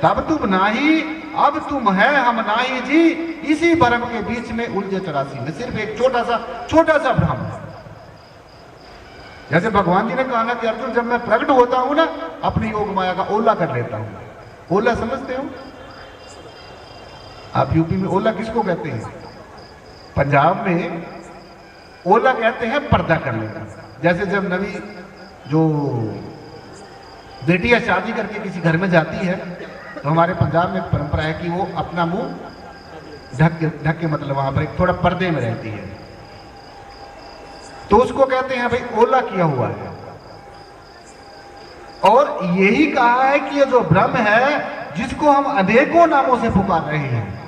तब तुम नाही, अब तुम है हम नाही जी, इसी भ्रम के बीच में उलझे 84 में। सिर्फ एक छोटा सा भ्रम है। जैसे भगवान जी ने कहा ना कि अर्जुन जब मैं प्रकट होता हूं ना, अपनी योग माया का ओला कर लेता हूं। ओला समझते हो आप? यूपी में ओला किसको कहते हैं? पंजाब में ओला कहते हैं पर्दा करने का। जैसे जब नवी जो बेटियां शादी करके किसी घर में जाती है तो हमारे पंजाब में एक परंपरा है कि वो अपना मुंह ढक के मतलब वहां पर एक थोड़ा पर्दे में रहती है, तो उसको कहते हैं भाई ओला किया हुआ है। और यही कहा है कि ये जो ब्रह्म है जिसको हम अनेकों नामों से पुकार रहे हैं,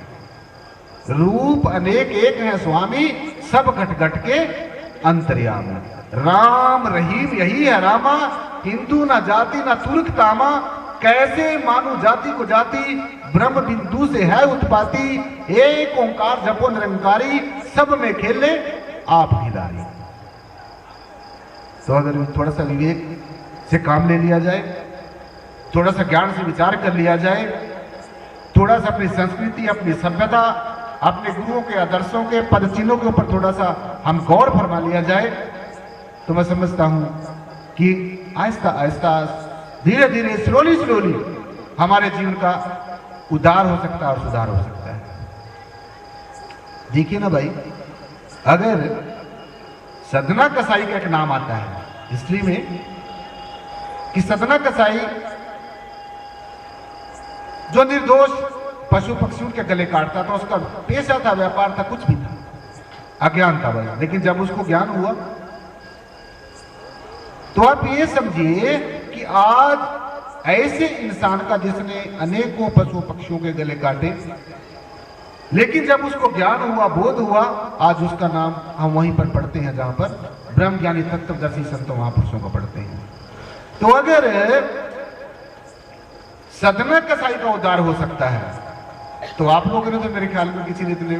रूप अनेक एक है स्वामी, सब घट घट के अंतर्यामी। राम रहीम यही है रामा, हिंदू ना जाति ना तुर्क तामा, कैसे मानू जाति को जाति, ब्रह्म बिंदु से है उत्पाती, एक ओंकार जपो निरंकारी, सब में खेले आप गिदारी। तो अगर थोड़ा सा विवेक से काम ले लिया जाए, थोड़ा सा ज्ञान से विचार कर लिया जाए, थोड़ा सा अपनी संस्कृति, अपनी सभ्यता, अपने गुरुओं के आदर्शों के पद चिन्हों के ऊपर थोड़ा सा हम गौर फरमा लिया जाए, तो मैं समझता हूं कि आहिस्ता आहिस्ता धीरे धीरे स्लोली हमारे जीवन का उद्धार हो सकता है और सुधार हो सकता है। देखिए ना भाई, अगर सदना कसाई का एक नाम आता है हिस्ट्री में कि सदना कसाई जो निर्दोष पशु पक्षियों के गले काटता था, उसका पेशा था, व्यापार था, कुछ भी था, अज्ञान था भाई। लेकिन जब उसको ज्ञान हुआ तो आप ये समझिए कि आज ऐसे इंसान का जिसने अनेकों पशु पक्षियों के गले काटे, लेकिन जब उसको ज्ञान हुआ, बोध हुआ, आज उसका नाम हम वहीं पर पढ़ते हैं जहां पर ब्रह्म ज्ञानी तत्वदर्शी संतों महापुरुषों को पढ़ते हैं। तो अगर सदना कसाई का उद्धार हो सकता है तो आप लोगों ने तो मेरे ख्याल में किसी ने इतने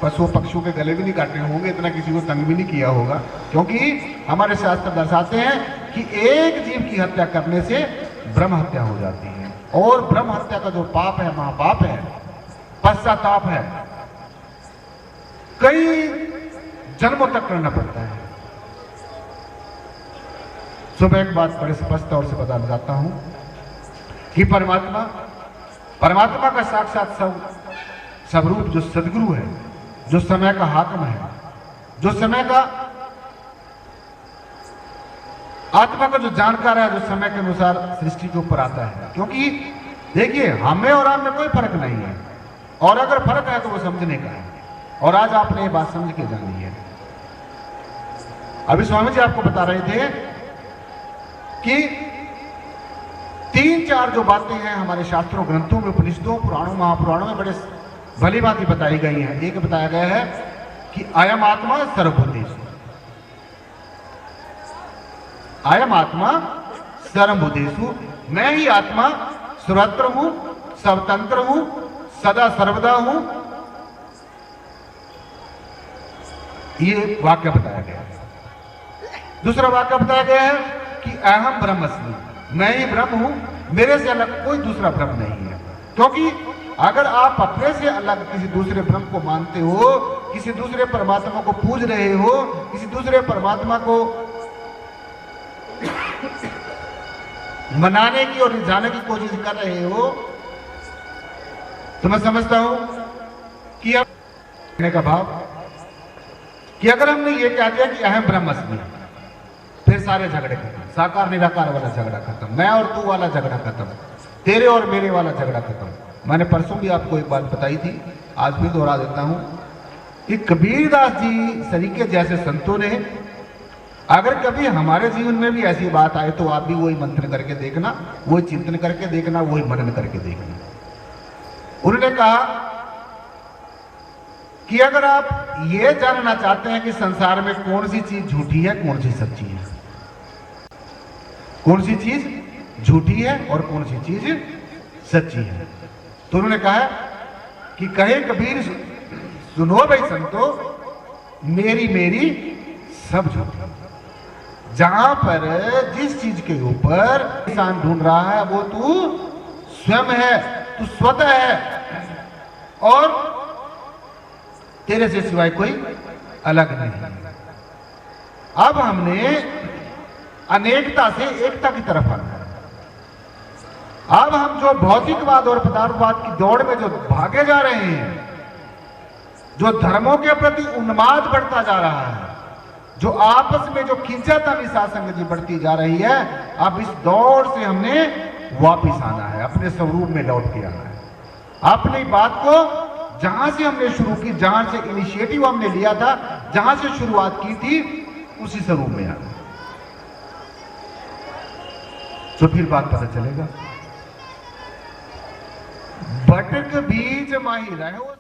पशु पक्षियों के गले भी नहीं काटे होंगे, इतना किसी को तंग भी नहीं किया होगा, क्योंकि हमारे शास्त्र दर्शाते हैं कि एक जीव की हत्या करने से ब्रह्म हत्या हो जाती है। और ब्रह्म हत्या का जो पाप है, महापाप है, पश्चाताप है, कई जन्मों तक करना पड़ता है। सुबह एक बात बड़े स्पष्ट तौर से बता लगाता हूं कि परमात्मा का साक्षात स्वरूप जो सदगुरु है, जो समय का हाकिम है, जो समय का आत्मा का जो जानकार है, जो समय के अनुसार सृष्टि के ऊपर आता है। क्योंकि देखिए, हमें और आप में कोई फर्क नहीं है, और अगर फर्क है तो वो समझने का है, और आज आपने ये बात समझ के जानी है। अभी स्वामी जी आपको बता रहे थे कि 3-4 जो बातें हैं हमारे शास्त्रों, ग्रंथों में, उपनिषदों, पुराणों, महापुराणों में बड़े भली बातें बताई गई हैं। एक बताया गया है कि अयम आत्मा सर्वभूतेषु, अयम आत्मा सर्वभूतेषु, मैं ही आत्मा सर्वत्र हूं, स्वतंत्र हूं, सदा सर्वदा हूं। ये वाक्य बताया गया है। दूसरा वाक्य बताया गया है कि अहम ब्रह्मस्मि, मैं ही ब्रह्म हूं, मेरे से अलग कोई दूसरा ब्रह्म नहीं है। क्योंकि अगर आप अपने से अलग किसी दूसरे ब्रह्म को मानते हो, किसी दूसरे परमात्मा को पूज रहे हो, किसी दूसरे परमात्मा को मनाने की और रिझाने की कोशिश कर रहे हो, तो मैं समझता हूं कि अब कहने का भाव कि अगर हमने ये कह दिया कि अहम ब्रह्मस्मि, फिर सारे झगड़े खत्म, साकार निराकार वाला झगड़ा खत्म, मैं और तू वाला झगड़ा खत्म, तेरे और मेरे वाला झगड़ा खत्म। मैंने परसों भी आपको एक बात बताई थी, आज भी दोहरा देता हूं कि कबीरदास जी सरीके जैसे संतों ने, अगर कभी हमारे जीवन में भी ऐसी बात आए तो आप भी वही मंथन करके देखना, वही चिंतन करके देखना, वही मनन करके देखना। उन्होंने कहा कि अगर आप ये जानना चाहते हैं कि संसार में कौन सी चीज झूठी है, कौन सी सच्ची है, कौन सी चीज झूठी है और कौन सी चीज सच्ची है, तो उन्होंने कहा कि कहे कबीर सुनो भाई संतो, मेरी मेरी सब झूठी। जहां पर जिस चीज के ऊपर इंसान ढूंढ रहा है वो तू स्वयं है, तू स्वतः है और तेरे से सिवाय कोई अलग नहीं। अब हमने अनेकता से एकता की तरफ आना है। अब हम जो भौतिकवाद और पदार्थवाद की दौड़ में जो भागे जा रहे हैं, जो धर्मों के प्रति उन्माद बढ़ता जा रहा है, जो आपस में जो खींचातानी सासंगति बढ़ती जा रही है, अब इस दौड़ से हमने वापिस आना है, अपने स्वरूप में लौट के आना है। अपनी बात को जहां से हमने शुरू की, जहां से इनिशिएटिव हमने लिया था, जहां से शुरुआत की थी, उसी स्वरूप में आना। तो फिर बात पता चलेगा। बटक बीज माही रहो।